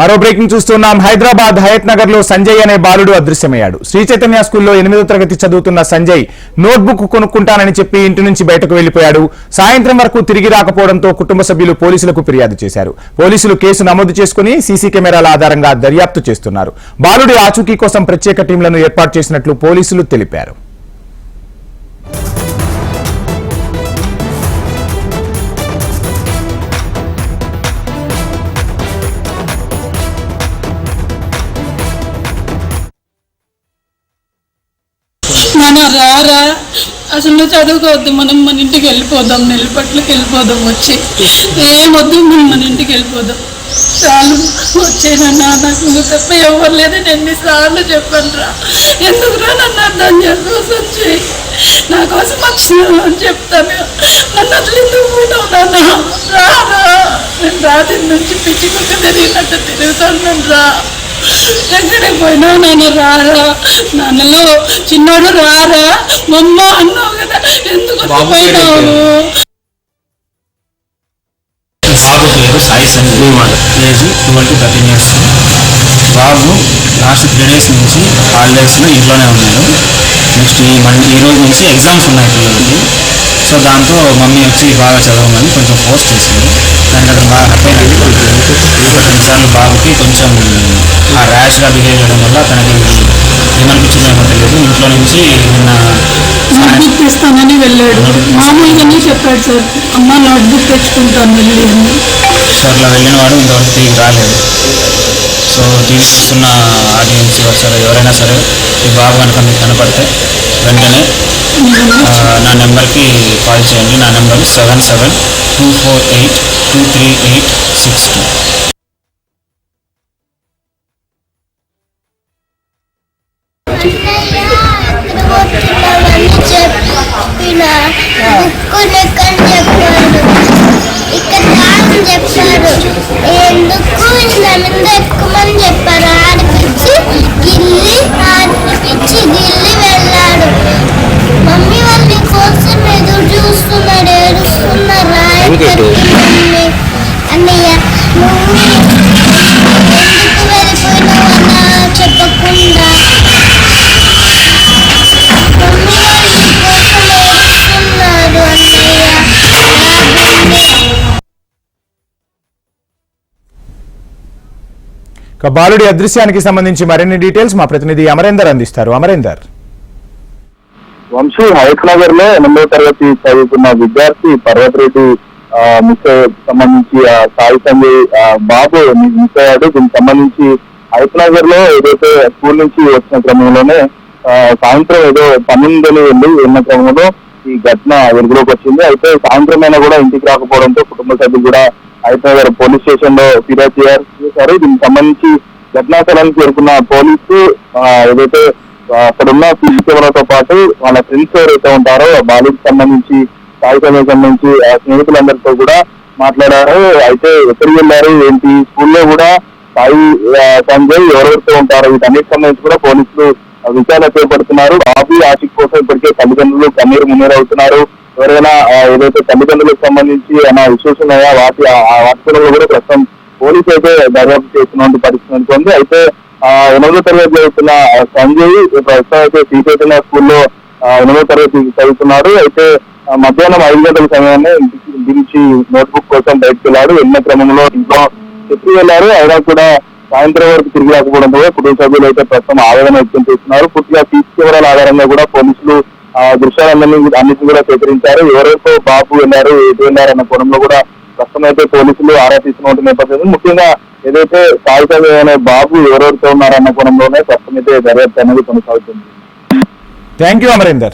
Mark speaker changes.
Speaker 1: మరో బ్రేకింగ్ చూస్తున్నాం. హైదరాబాద్ హయత్ నగర్ లో సంజయ్ అనే బాలుడు అదృశ్యమయ్యాడు. శ్రీ చైతన్య స్కూల్లో 8వ తరగతి చదువుతున్న సంజయ్ నోట్బుక్ కొనుక్కుంటానని చెప్పి ఇంటి నుంచి బయటకు వెళ్లిపోయాడు. సాయంత్రం వరకు తిరిగి రాకపోవడంతో కుటుంబ సభ్యులు పోలీసులకు ఫిర్యాదు చేశారు. పోలీసులు కేసు నమోదు చేసుకుని సీసీ కెమెరాల ఆధారంగా దర్యాప్తు చేస్తున్నారు. బాలుడి ఆచూకీ కోసం ప్రత్యేక టీంలను ఏర్పాటు చేసినట్లు పోలీసులు తెలిపారు.
Speaker 2: నాన్న రారా, అసలు నువ్వు చదువుకోవద్దు, మనం మన ఇంటికి వెళ్ళిపోదాం, నెల్లిపట్లకి వెళ్ళిపోదాం, వచ్చి ఏమొద్దు, మనం మన ఇంటికి వెళ్ళిపోదాం. చాలు వచ్చేనన్నా, నాకు నువ్వు తప్ప ఎవరు లేదు, నేను ఎన్నిసార్లు చెప్పాను రా, ఎందుకురా నన్ను అర్థం చేసుకోసం చేయి, నా కోసం వచ్చినాను అని చెప్తాను, నన్ను అసలు ఎందుకు పోయినావు నాన్న, రారా, నేను రాత్రి నుంచి పిచ్చి కుక్క తిరిగినట్టు తిరుగుతాను రా, ఎక్కడికి పోయినావు నాన్న, రారా, నాన్నలో చిన్నోడు రారా, మమ్మ అన్నావు కదా, ఎందుకు పోయినావు?
Speaker 3: బాబు పేరు సాయి సంజయ్, ఏజ్ 12-13 years. బాబు లాస్ట్ 3 days నుంచి హాలిడేస్లో ఇంట్లోనే ఉన్నాడు. నెక్స్ట్ ఈ రోజు నుంచి ఎగ్జామ్స్ ఉన్నాయి పిల్లలకి. సో దాంతో మమ్మీ వచ్చి బాగా చదవమని కొంచెం ఫోర్స్ చేసింది. దానికి అతను బాగా హ్యాపీ అయ్యింది. కొన్నిసార్లు బాబుకి కొంచెం ఆ ర్యాష్గా బిహేవ్ చేయడం వల్ల తనకి ఏమనిపించిందేమో తెలియదు. ఇంట్లో నుంచి నిన్న
Speaker 2: నోట్బుక్ తెస్తానని వెళ్ళాడు, మామూలుగానే చెప్పాడు సార్, అమ్మ నోట్బుక్ తెచ్చుకుంటాను వెళ్ళి.
Speaker 3: సో అట్లా వెళ్ళిన వాడు ఇంతవరకు తిరిగి రాలేదు. సో తీసుకున్న ఆడియన్స్ సరే ఎవరైనా సరే ఈ బాబు కనుక మీకు కనపడితే వెంటనే నా నెంబర్కి కాల్ చేయండి. నా నెంబర్ 7724823862.
Speaker 4: ఎందుకు ఎక్కుమని చెప్పారు, ఆడిపించి గిల్లి వెళ్ళాడు. మమ్మీ వాళ్ళ కోసం ఎదురు చూస్తున్నాడు, ఏడుస్తున్నారా అన్నయ్య, నువ్వు ఎందుకు వెళ్ళిపోయినావు అన్న చెప్పకుండా, మమ్మీ వాళ్ళ కోసం ఏడుస్తున్నారు అన్నయ్య.
Speaker 1: బాలుడి అదృశ్యానికి సంబంధించి మరిన్ని డీటెయిల్స్ మా ప్రతినిధి అమరేందర్ అందిస్తారు. అమరేందర్.
Speaker 5: వంశీ, హయత్ నగర్ లో 8వ తరగతి చదువుతున్న విద్యార్థి పర్వత్ రెడ్డి సంబంధించి సాయి సంజయ్ బాబు మిస్ అయ్యాడు. దీనికి సంబంధించి హయత్ నగర్ లో ఏదైతే స్కూల్ నుంచి వచ్చిన క్రమంలోనే సాయంత్రం ఏదో పన్నెండుని వెళ్ళిన క్రమంలో ఈ ఘటన వెలుగులోకి వచ్చింది. అయితే సాయంత్రం అయినా కూడా ఇంటికి రాకపోవడంతో కుటుంబ సభ్యులు కూడా హయత్ నగర్ పోలీస్ స్టేషన్ లో ఫిర్యాదు చేశారు. దీనికి సంబంధించి ఘటనా స్థలానికి చేరుకున్న పోలీసు ఏదైతే అక్కడున్న సీసీ కెమెరాతో పాటు వాళ్ళ ఫ్రెండ్స్ ఎవరైతే ఉంటారో బాలుకి సంబంధించి సాయి సంజయ్ సంబంధించి స్నేహితులందరితో కూడా మాట్లాడారు. అయితే ఎక్కడికి వెళ్ళారు ఏంటి, స్కూల్లో కూడా సాయి సంజయ్ ఎవరెవరితో ఉంటారో వీటన్నిటికి సంబంధించి కూడా పోలీసులు విచారణ చేపడుతున్నారు. బాబు ఆశిక్ కోసం ఇప్పటికే తల్లిదండ్రులు కన్నీరు మున్నీరు అవుతున్నారు. ఎవరైనా ఏదైతే తల్లిదండ్రులకు సంబంధించి ఏమైనా ఇష్యూస్ ఉన్నాయా వాటి కూడా ప్రస్తుతం పోలీసు అయితే దర్యాప్తు చేస్తున్న పరిస్థితి ఉంది. అయితే 8వ తరగతి చదువుతున్న సంజయ్ ప్రస్తుతం అయితే శ్రీ చైతన్య స్కూల్లో 8వ తరగతి చదువుతున్నాడు. అయితే మధ్యాహ్నం 5 గంటల సమయాన్ని ఇంటికి దించి నోట్బుక్ కోసం బయటకు వెళ్ళాడు. వెళ్ళిన క్రమంలో ఇంట్లో చెప్పి వెళ్ళారు. అయినా కూడా సాయంత్రం వరకు తిరిగి రాకపోవడంతో కుటుంబ సభ్యులు అయితే ప్రస్తుతం ఆవేదన వ్యక్తం చేస్తున్నారు. పూర్తిగా సీసీ కెమెరాల ఆధారంగా కూడా పోలీసులు దృశ్యాలన్నింటినీ కూడా సేకరించారు. ఎవరెవరితో బాబు వెళ్ళారు, ఎటు వెళ్ళారు అన్న కోణంలో కూడా ప్రస్తుతం అయితే పోలీసులు ఆరా తీస్తున్న నేపథ్యంలో ముఖ్యంగా ఏదైతే సాయి సంజయ్ అనే బాబు ఎవరెవరితో ఉన్నారన్న కోణంలోనే ప్రస్తుతం అయితే దర్యాప్తు అనేది కొనసాగుతుంది.
Speaker 1: Thank you Amarender.